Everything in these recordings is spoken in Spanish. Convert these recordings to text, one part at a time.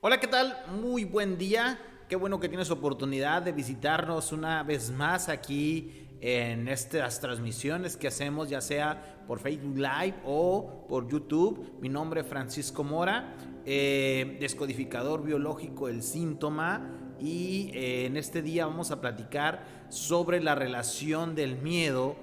Hola, ¿qué tal? Muy buen día. Qué bueno que tienes oportunidad de visitarnos una vez más aquí en estas transmisiones que hacemos, ya sea por Facebook Live o por YouTube. Mi nombre es Francisco Mora, descodificador biológico del síntoma. Y en este día vamos a platicar sobre la relación del miedo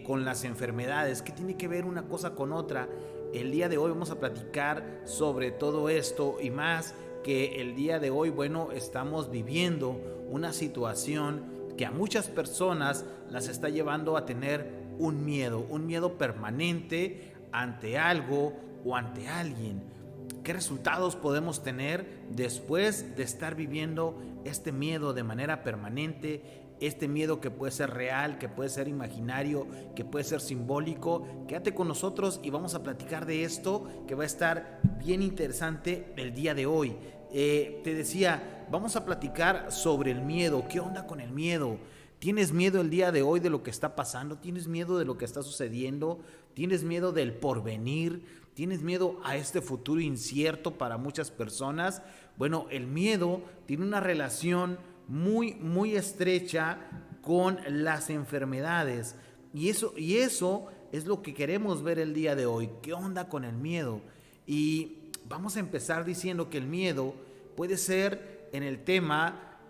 con las enfermedades. ¿Qué tiene que ver una cosa con otra? El día de hoy vamos a platicar sobre todo esto y más, que el día de hoy, bueno, estamos viviendo una situación que a muchas personas las está llevando a tener un miedo permanente ante algo o ante alguien. ¿Qué resultados podemos tener después de estar viviendo este miedo de manera permanente? Este miedo que puede ser real, que puede ser imaginario, que puede ser simbólico. Quédate con nosotros y vamos a platicar de esto, que va a estar bien interesante el día de hoy. Te decía, vamos a platicar sobre el miedo. ¿Qué onda con el miedo? ¿Tienes miedo el día de hoy de lo que está pasando? ¿Tienes miedo de lo que está sucediendo? ¿Tienes miedo del porvenir? ¿Tienes miedo a este futuro incierto para muchas personas? Bueno, el miedo tiene una relación muy estrecha con las enfermedades. Y eso es lo que queremos ver el día de hoy. ¿Qué onda con el miedo? Y vamos a empezar diciendo que el miedo puede ser en el tema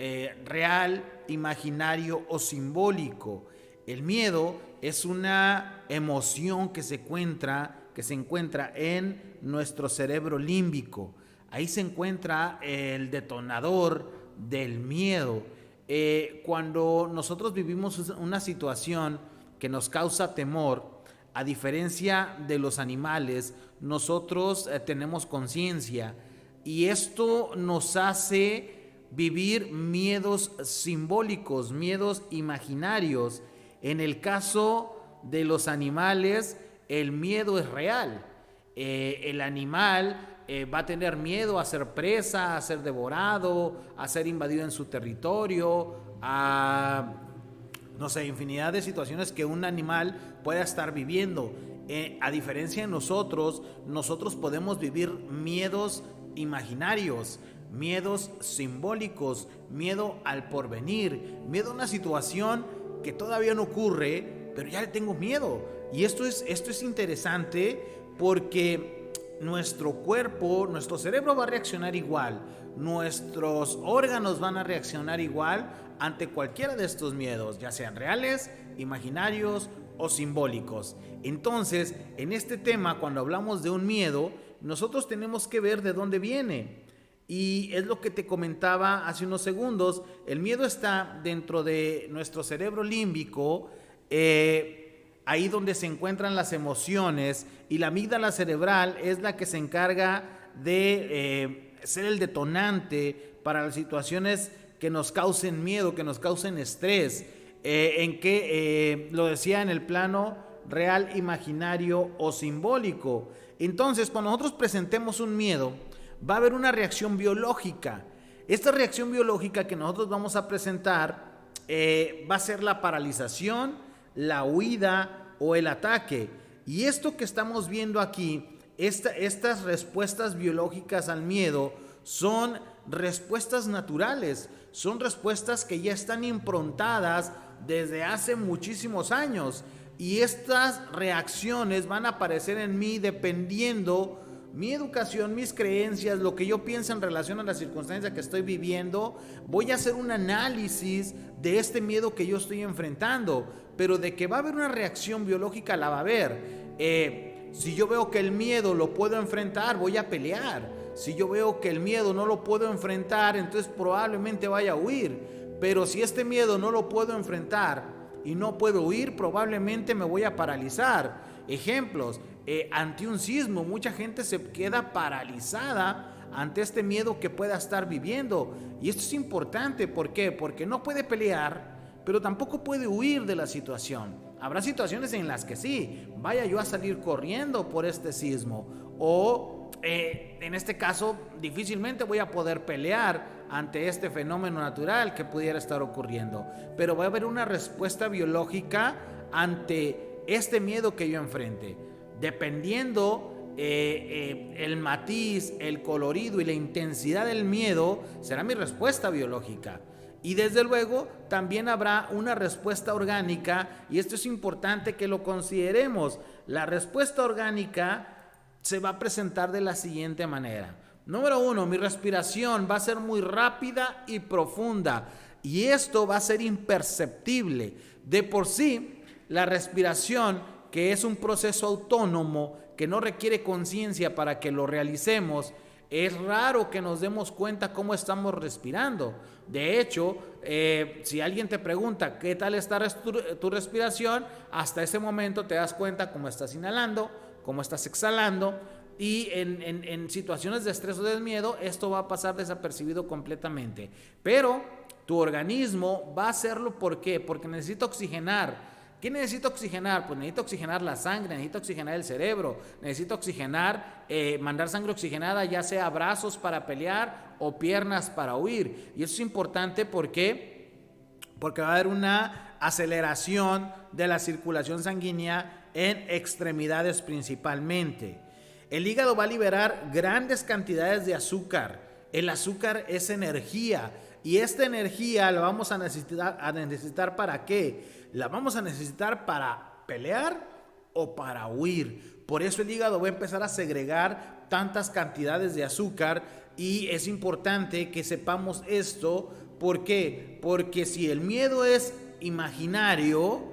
real, imaginario o simbólico. El miedo es una emoción que se encuentra en nuestro cerebro límbico. Ahí se encuentra el detonador del miedo. Cuando nosotros vivimos una situación que nos causa temor, a diferencia de los animales, nosotros tenemos conciencia y esto nos hace vivir miedos simbólicos, miedos imaginarios. En el caso de los animales, el miedo es real. El animal va a tener miedo a ser presa, a ser devorado, a ser invadido en su territorio, a, no sé, infinidad de situaciones que un animal pueda estar viviendo. A diferencia de nosotros podemos vivir miedos imaginarios, miedos simbólicos, miedo al porvenir, miedo a una situación que todavía no ocurre, pero ya le tengo miedo. Y esto es interesante porque nuestro cuerpo, nuestro cerebro va a reaccionar igual, nuestros órganos van a reaccionar igual ante cualquiera de estos miedos, ya sean reales, imaginarios o simbólicos. Entonces, en este tema, cuando hablamos de un miedo, nosotros tenemos que ver de dónde viene. Y es lo que te comentaba hace unos segundos. El miedo está dentro de nuestro cerebro límbico, ahí donde se encuentran las emociones, y la amígdala cerebral es la que se encarga de ser el detonante para las situaciones que nos causen miedo, que nos causen estrés, en que lo decía en el plano real, imaginario o simbólico. Entonces, cuando nosotros presentemos un miedo, va a haber una reacción biológica. Esta reacción biológica que nosotros vamos a presentar va a ser la paralización, la huida o el ataque. Y esto que estamos viendo aquí, estas respuestas biológicas al miedo son respuestas naturales, son respuestas que ya están improntadas desde hace muchísimos años. Y estas reacciones van a aparecer en mí dependiendo mi educación, mis creencias, lo que yo pienso en relación a la circunstancia que estoy viviendo. Voy a hacer un análisis de este miedo que yo estoy enfrentando, pero de que va a haber una reacción biológica, la va a haber. Si yo veo que el miedo lo puedo enfrentar, voy a pelear. Si yo veo que el miedo no lo puedo enfrentar, entonces probablemente vaya a huir. Pero si este miedo no lo puedo enfrentar y no puedo huir, probablemente me voy a paralizar. Ejemplos, ante un sismo, mucha gente se queda paralizada ante este miedo que pueda estar viviendo. Y esto es importante, ¿por qué? Porque no puede pelear, pero tampoco puede huir de la situación. Habrá situaciones en las que sí, vaya yo a salir corriendo por este sismo, o en este caso difícilmente voy a poder pelear ante este fenómeno natural que pudiera estar ocurriendo, pero va a haber una respuesta biológica ante este miedo que yo enfrente. Dependiendo el matiz, el colorido y la intensidad del miedo será mi respuesta biológica. Y desde luego también habrá una respuesta orgánica, y esto es importante que lo consideremos. La respuesta orgánica se va a presentar de la siguiente manera. Número 1, mi respiración va a ser muy rápida y profunda, y esto va a ser imperceptible. De por sí, la respiración, que es un proceso autónomo, que no requiere conciencia para que lo realicemos, es raro que nos demos cuenta cómo estamos respirando. De hecho, si alguien te pregunta qué tal está tu respiración, hasta ese momento te das cuenta cómo estás inhalando, cómo estás exhalando, y en situaciones de estrés o de miedo esto va a pasar desapercibido completamente. Pero tu organismo va a hacerlo, ¿por qué? Porque necesita oxigenar. ¿Qué necesito oxigenar? Pues necesito oxigenar la sangre, necesito oxigenar el cerebro, necesito oxigenar, mandar sangre oxigenada, ya sea brazos para pelear o piernas para huir. Y eso es importante porque va a haber una aceleración de la circulación sanguínea en extremidades principalmente. El hígado va a liberar grandes cantidades de azúcar. El azúcar es energía, y esta energía la vamos a necesitar ¿para qué? La vamos a necesitar para pelear o para huir. Por eso el hígado va a empezar a segregar tantas cantidades de azúcar, y es importante que sepamos esto. ¿Por qué? Porque si el miedo es imaginario,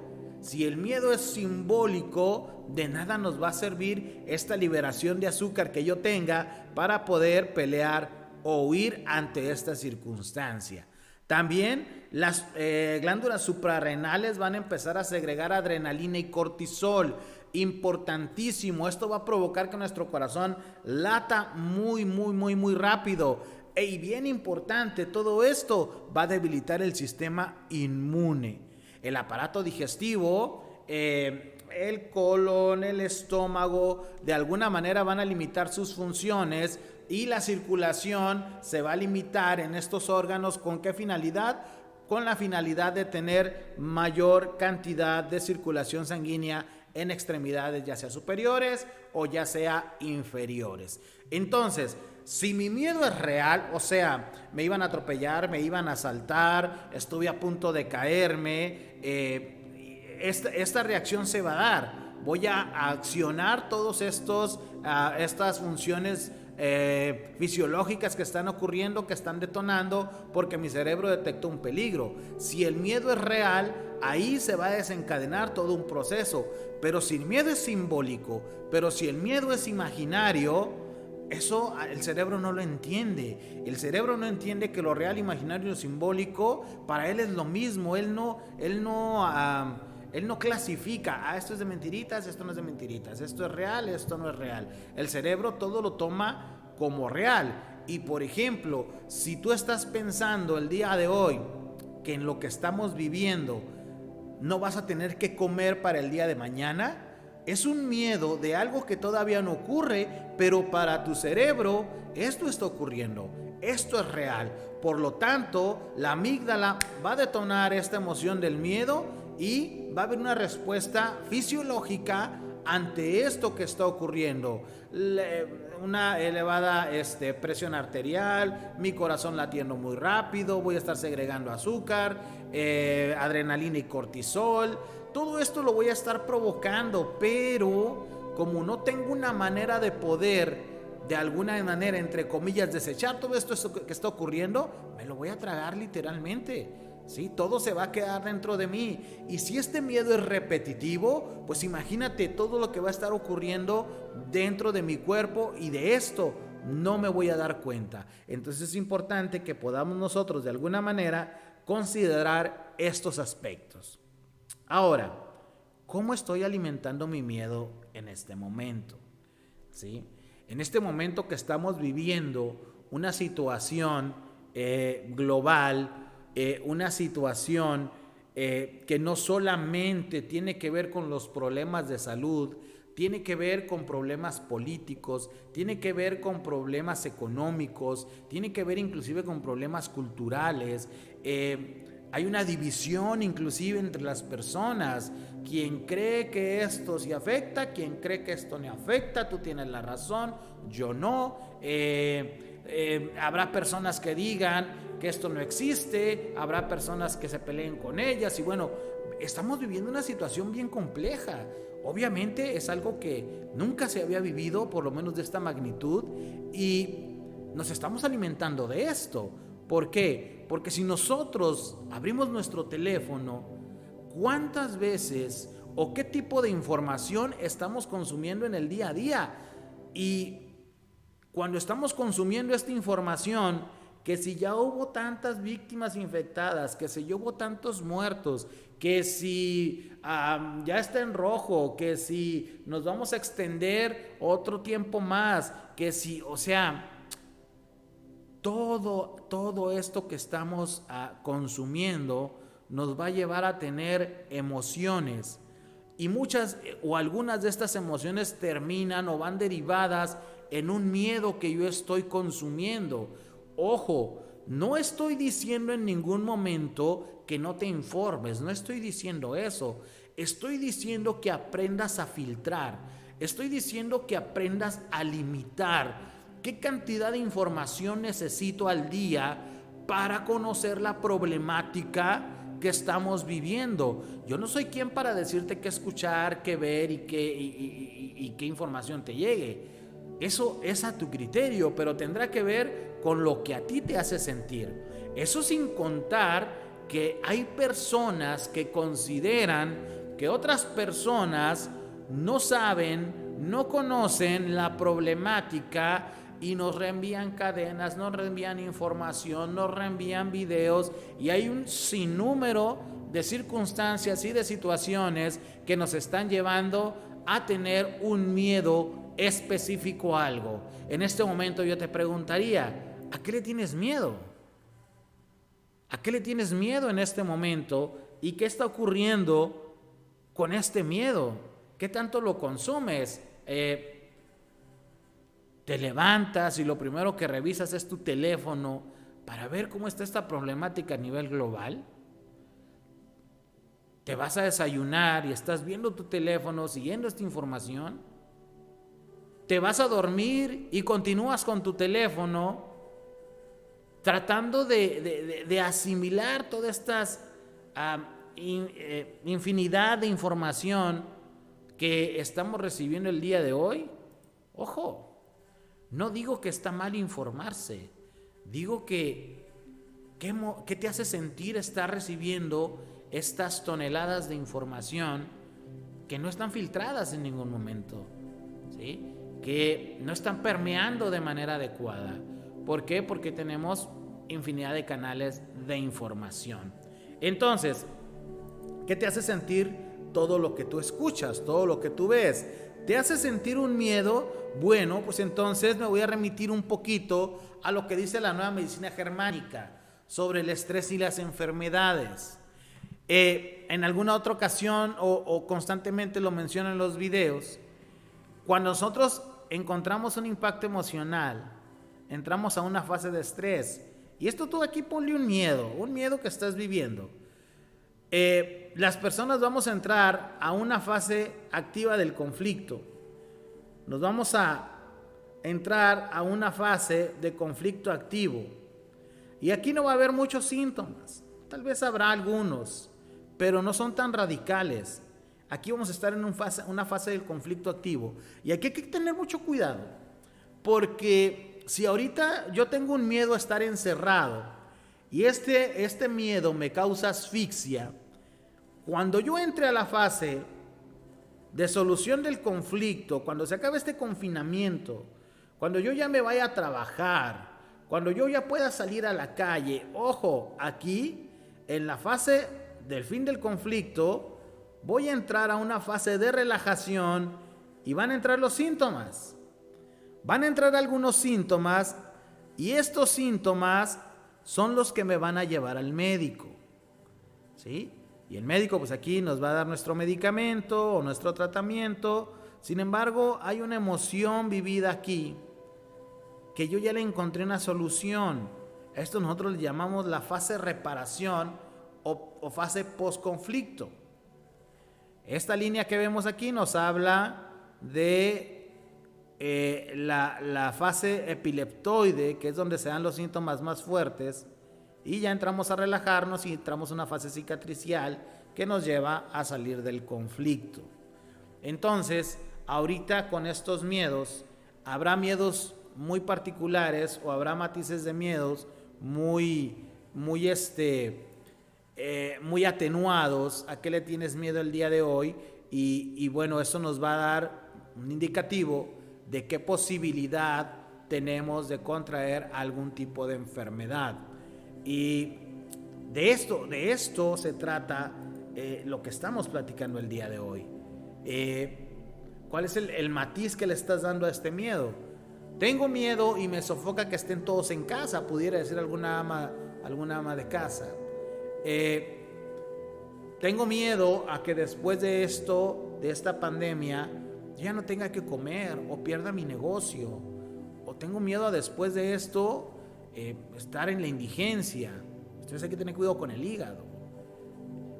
si el miedo es simbólico, de nada nos va a servir esta liberación de azúcar que yo tenga para poder pelear o huir ante esta circunstancia. También las glándulas suprarrenales van a empezar a segregar adrenalina y cortisol. Importantísimo, esto va a provocar que nuestro corazón lata muy rápido. Y bien importante, todo esto va a debilitar el sistema inmune. El aparato digestivo, el colon, el estómago, de alguna manera van a limitar sus funciones, y la circulación se va a limitar en estos órganos. ¿Con qué finalidad? Con la finalidad de tener mayor cantidad de circulación sanguínea en extremidades, ya sea superiores o ya sea inferiores. Entonces, si mi miedo es real, o sea, me iban a atropellar, me iban a asaltar, estuve a punto de caerme, esta reacción se va a dar. Voy a accionar todos estas funciones fisiológicas que están ocurriendo, que están detonando, porque mi cerebro detectó un peligro. Si el miedo es real, ahí se va a desencadenar todo un proceso. Pero si el miedo es simbólico, pero si el miedo es imaginario, eso el cerebro no lo entiende. El cerebro no entiende que lo real, imaginario y simbólico para él es lo mismo. Él no clasifica, esto es de mentiritas, esto no es de mentiritas, esto es real, esto no es real. El cerebro todo lo toma como real. Y por ejemplo, si tú estás pensando el día de hoy que en lo que estamos viviendo no vas a tener que comer para el día de mañana, es un miedo de algo que todavía no ocurre, pero para tu cerebro esto está ocurriendo, esto es real. Por lo tanto, la amígdala va a detonar esta emoción del miedo, y va a haber una respuesta fisiológica ante esto que está ocurriendo. Una elevada presión arterial, mi corazón latiendo muy rápido, voy a estar segregando azúcar, adrenalina y cortisol. Todo esto lo voy a estar provocando, pero como no tengo una manera de poder, de alguna manera, entre comillas, desechar todo esto que está ocurriendo, me lo voy a tragar literalmente. ¿Sí? Todo se va a quedar dentro de mí. Y si este miedo es repetitivo, pues imagínate todo lo que va a estar ocurriendo dentro de mi cuerpo, y de esto no me voy a dar cuenta. Entonces es importante que podamos nosotros de alguna manera considerar estos aspectos. Ahora, ¿cómo estoy alimentando mi miedo en este momento? ¿Sí? En este momento que estamos viviendo una situación global, una situación que no solamente tiene que ver con los problemas de salud, tiene que ver con problemas políticos, tiene que ver con problemas económicos, tiene que ver inclusive con problemas culturales. Hay una división inclusive entre las personas. Quien cree que esto sí afecta, quien cree que esto no afecta, tú tienes la razón, yo no. Habrá personas que digan que esto no existe, habrá personas que se peleen con ellas y bueno, estamos viviendo una situación bien compleja. Obviamente es algo que nunca se había vivido, por lo menos de esta magnitud, y nos estamos alimentando de esto. ¿Por qué? Porque si nosotros abrimos nuestro teléfono, ¿cuántas veces o qué tipo de información estamos consumiendo en el día a día? Y cuando estamos consumiendo esta información, que si ya hubo tantas víctimas infectadas, que si ya hubo tantos muertos, que si ya está en rojo, que si nos vamos a extender otro tiempo más, que si, o sea, todo esto que estamos consumiendo nos va a llevar a tener emociones. Y muchas o algunas de estas emociones terminan o van derivadas en un miedo que yo estoy consumiendo. Ojo, no estoy diciendo en ningún momento que no te informes, no estoy diciendo eso. Estoy diciendo que aprendas a filtrar, estoy diciendo que aprendas a limitar qué cantidad de información necesito al día para conocer la problemática que estamos viviendo. Yo no soy quien para decirte qué escuchar, qué ver y qué información te llegue. Eso es a tu criterio, pero tendrá que ver con lo que a ti te hace sentir. Eso sin contar que hay personas que consideran que otras personas no saben, no conocen la problemática y nos reenvían cadenas, nos reenvían información, nos reenvían videos y hay un sinnúmero de circunstancias y de situaciones que nos están llevando a tener un miedo específico a algo. En este momento yo te preguntaría, ¿a qué le tienes miedo? ¿A qué le tienes miedo en este momento? ¿Y qué está ocurriendo con este miedo? ¿Qué tanto lo consumes? Te levantas y lo primero que revisas es tu teléfono para ver cómo está esta problemática a nivel global. Te vas a desayunar y estás viendo tu teléfono, siguiendo esta información. Te vas a dormir y continúas con tu teléfono tratando de asimilar todas estas infinidad de información que estamos recibiendo el día de hoy. Ojo, no digo que está mal informarse, digo que ¿qué te hace sentir estar recibiendo estas toneladas de información que no están filtradas en ningún momento, ¿sí? Que no están permeando de manera adecuada? ¿Por qué? Porque tenemos infinidad de canales de información. Entonces, ¿qué te hace sentir todo lo que tú escuchas, todo lo que tú ves? ¿Te hace sentir un miedo? Bueno, pues entonces me voy a remitir un poquito a lo que dice la nueva medicina germánica sobre el estrés y las enfermedades. En alguna otra ocasión o constantemente lo menciono en los videos, cuando nosotros encontramos un impacto emocional, entramos a una fase de estrés. Y esto tú aquí ponle un miedo que estás viviendo. Las personas vamos a entrar a una fase activa del conflicto. Nos vamos a entrar a una fase de conflicto activo. Y aquí no va a haber muchos síntomas. Tal vez habrá algunos, pero no son tan radicales. Aquí vamos a estar en una fase del conflicto activo. Y aquí hay que tener mucho cuidado. Porque si ahorita yo tengo un miedo a estar encerrado y este miedo me causa asfixia, cuando yo entre a la fase de solución del conflicto, cuando se acabe este confinamiento, cuando yo ya me vaya a trabajar, cuando yo ya pueda salir a la calle, ojo, aquí en la fase del fin del conflicto voy a entrar a una fase de relajación y van a entrar los síntomas. Van a entrar algunos síntomas y estos síntomas son los que me van a llevar al médico, ¿sí? Y el médico pues aquí nos va a dar nuestro medicamento o nuestro tratamiento. Sin embargo, hay una emoción vivida aquí que yo ya le encontré una solución. A esto nosotros le llamamos la fase reparación o fase post-conflicto. Esta línea que vemos aquí nos habla de la fase epileptoide, que es donde se dan los síntomas más fuertes, y ya entramos a relajarnos y entramos a una fase cicatricial que nos lleva a salir del conflicto. Entonces, ahorita con estos miedos, habrá miedos muy particulares o habrá matices de miedos muy atenuados. ¿A qué le tienes miedo el día de hoy? Y bueno, eso nos va a dar un indicativo de qué posibilidad tenemos de contraer algún tipo de enfermedad. Y de esto se trata lo que estamos platicando el día de hoy. ¿Cuál es el matiz que le estás dando a este miedo? Tengo miedo y me sofoca que estén todos en casa, pudiera decir alguna ama de casa. Tengo miedo a que después de esta pandemia, ya no tenga que comer o pierda mi negocio. O tengo miedo a después de esto estar en la indigencia. Entonces hay que tener cuidado con el hígado.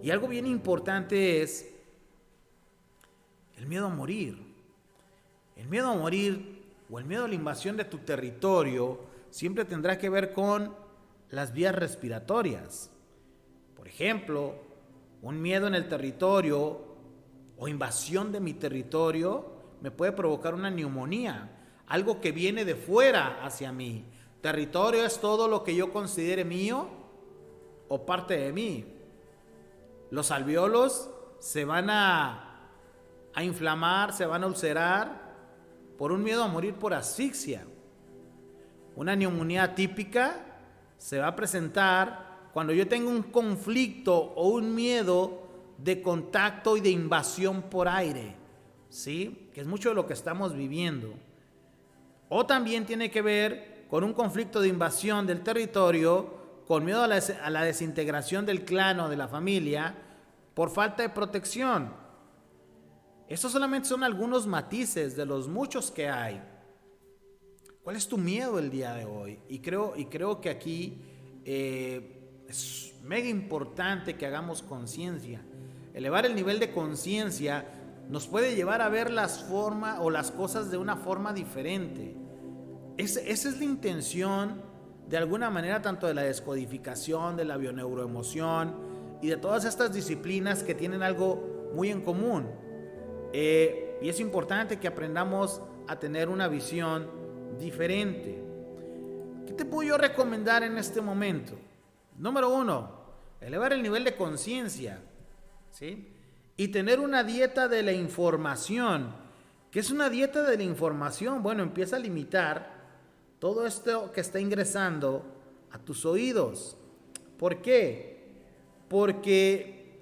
Y algo bien importante es el miedo a morir. El miedo a morir o el miedo a la invasión de tu territorio siempre tendrá que ver con las vías respiratorias. Por ejemplo, un miedo en el territorio o invasión de mi territorio me puede provocar una neumonía, algo que viene de fuera hacia mí. Territorio es todo lo que yo considere mío o parte de mí. Los alvéolos se van a inflamar, se van a ulcerar por un miedo a morir por asfixia. Una neumonía típica se va a presentar cuando yo tengo un conflicto o un miedo de contacto y de invasión por aire, ¿sí? Que es mucho de lo que estamos viviendo. O también tiene que ver con un conflicto de invasión del territorio, con miedo a la desintegración del clan o de la familia por falta de protección. Estos solamente son algunos matices de los muchos que hay. ¿Cuál es tu miedo el día de hoy? Y creo que aquí es mega importante que hagamos conciencia. Elevar el nivel de conciencia nos puede llevar a ver las formas o las cosas de una forma diferente. Esa es la intención, de alguna manera, tanto de la descodificación, de la bioneuroemoción y de todas estas disciplinas que tienen algo muy en común. Y es importante que aprendamos a tener una visión diferente. ¿Qué te puedo yo recomendar en este momento? Número 1, elevar el nivel de conciencia, ¿sí? Y tener una dieta de la información. ¿Qué es una dieta de la información? Bueno, empieza a limitar todo esto que está ingresando a tus oídos. ¿Por qué? Porque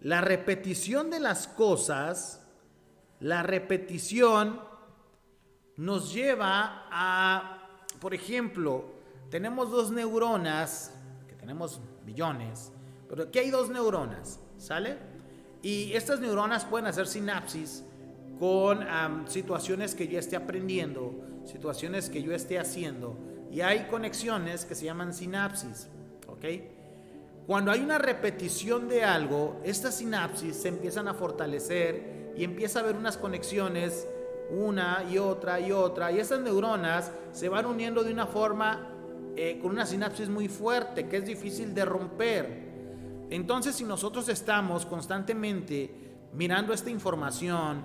la repetición de las cosas, la repetición nos lleva a, por ejemplo, tenemos 2 neuronas, que tenemos billones, pero aquí hay 2 neuronas, ¿sale? Y estas neuronas pueden hacer sinapsis con situaciones que yo esté aprendiendo, situaciones que yo esté haciendo, y hay conexiones que se llaman sinapsis, ¿ok? Cuando hay una repetición de algo, estas sinapsis se empiezan a fortalecer y empieza a haber unas conexiones, una y otra, y esas neuronas se van uniendo de una forma con una sinapsis muy fuerte que es difícil de romper. Entonces, si nosotros estamos constantemente mirando esta información,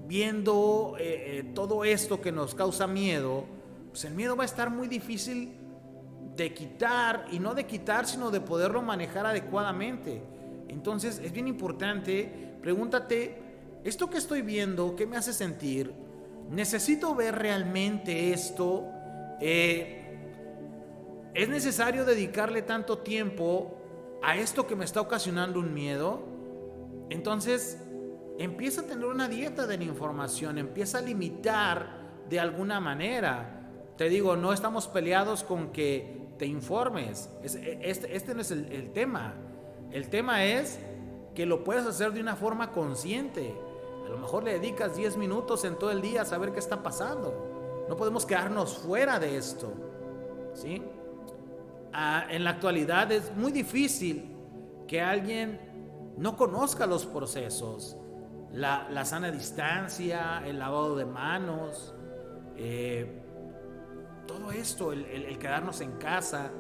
viendo todo esto que nos causa miedo, pues el miedo va a estar muy difícil de quitar, y no de quitar, sino de poderlo manejar adecuadamente. Entonces, es bien importante, pregúntate, ¿esto que estoy viendo, qué me hace sentir? ¿Necesito ver realmente esto? ¿Es necesario dedicarle tanto tiempo a esto que me está ocasionando un miedo? Entonces, empieza a tener una dieta de la información, empieza a limitar de alguna manera. Te digo, no estamos peleados con que te informes. Este no es el tema. El tema es que lo puedes hacer de una forma consciente. A lo mejor le dedicas 10 minutos en todo el día a saber qué está pasando. No podemos quedarnos fuera de esto, ¿sí? En la actualidad es muy difícil que alguien no conozca los procesos, la sana distancia, el lavado de manos, todo esto, el quedarnos en casa,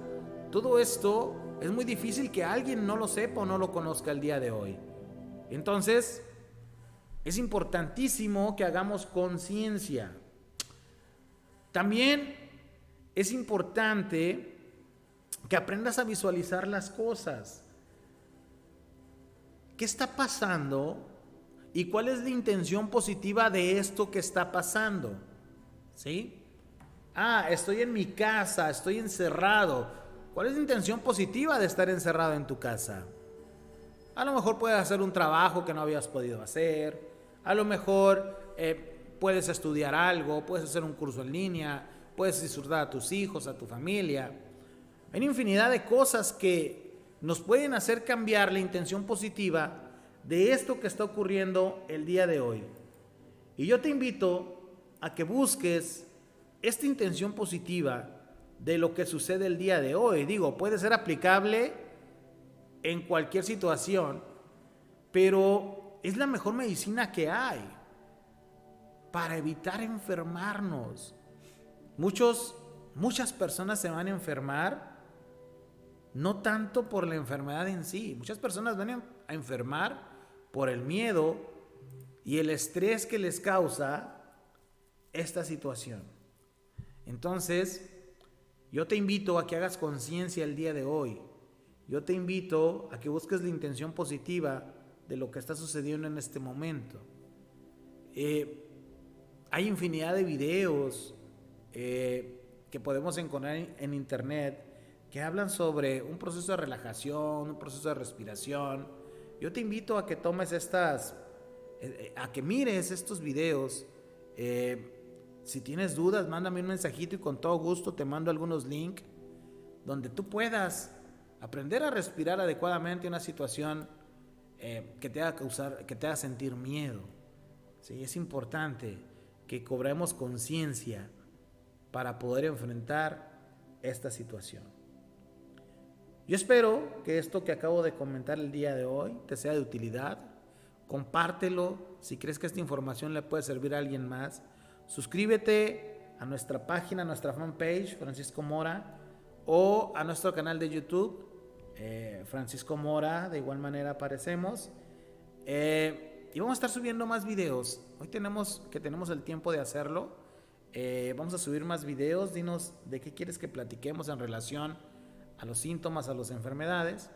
todo esto es muy difícil que alguien no lo sepa o no lo conozca el día de hoy. Entonces, es importantísimo que hagamos conciencia. También es importante que aprendas a visualizar las cosas. ¿Qué está pasando? ¿Y cuál es la intención positiva de esto que está pasando? ¿Sí? Estoy en mi casa, estoy encerrado. ¿Cuál es la intención positiva de estar encerrado en tu casa? A lo mejor puedes hacer un trabajo que no habías podido hacer. A lo mejor puedes estudiar algo, puedes hacer un curso en línea, puedes disfrutar a tus hijos, a tu familia. Hay una infinidad de cosas que nos pueden hacer cambiar la intención positiva de esto que está ocurriendo el día de hoy. Y yo te invito a que busques esta intención positiva de lo que sucede el día de hoy. Digo, puede ser aplicable en cualquier situación, pero es la mejor medicina que hay para evitar enfermarnos. Muchas personas se van a enfermar, no tanto por la enfermedad en sí. Muchas personas van a enfermar por el miedo y el estrés que les causa esta situación. Entonces, yo te invito a que hagas conciencia el día de hoy. Yo te invito a que busques la intención positiva de lo que está sucediendo en este momento. Hay infinidad de videos que podemos encontrar en internet que hablan sobre un proceso de relajación, un proceso de respiración. Yo te invito a que tomes a que mires estos videos. Si tienes dudas, mándame un mensajito y con todo gusto te mando algunos links donde tú puedas aprender a respirar adecuadamente en una situación que te haga sentir miedo. ¿Sí? Es importante que cobremos conciencia para poder enfrentar esta situación. Yo espero que esto que acabo de comentar el día de hoy te sea de utilidad. Compártelo si crees que esta información le puede servir a alguien más. Suscríbete a nuestra página, a nuestra fanpage, Francisco Mora, o a nuestro canal de YouTube, Francisco Mora. De igual manera aparecemos. Y vamos a estar subiendo más videos. Hoy tenemos el tiempo de hacerlo. Vamos a subir más videos. Dinos de qué quieres que platiquemos en relación a los síntomas, a las enfermedades.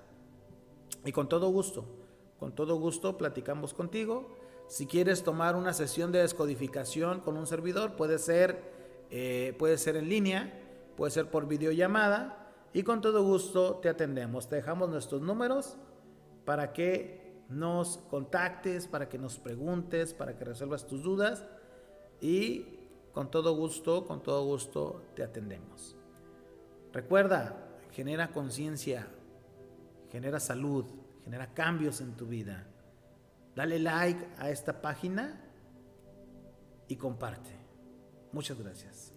Y con todo gusto platicamos contigo. Si quieres tomar una sesión de descodificación con un servidor, puede ser en línea, puede ser por videollamada, y con todo gusto te atendemos. Te dejamos nuestros números para que nos contactes, para que nos preguntes, para que resuelvas tus dudas, y con todo gusto te atendemos. Recuerda, genera conciencia, genera salud, genera cambios en tu vida. Dale like a esta página y comparte. Muchas gracias.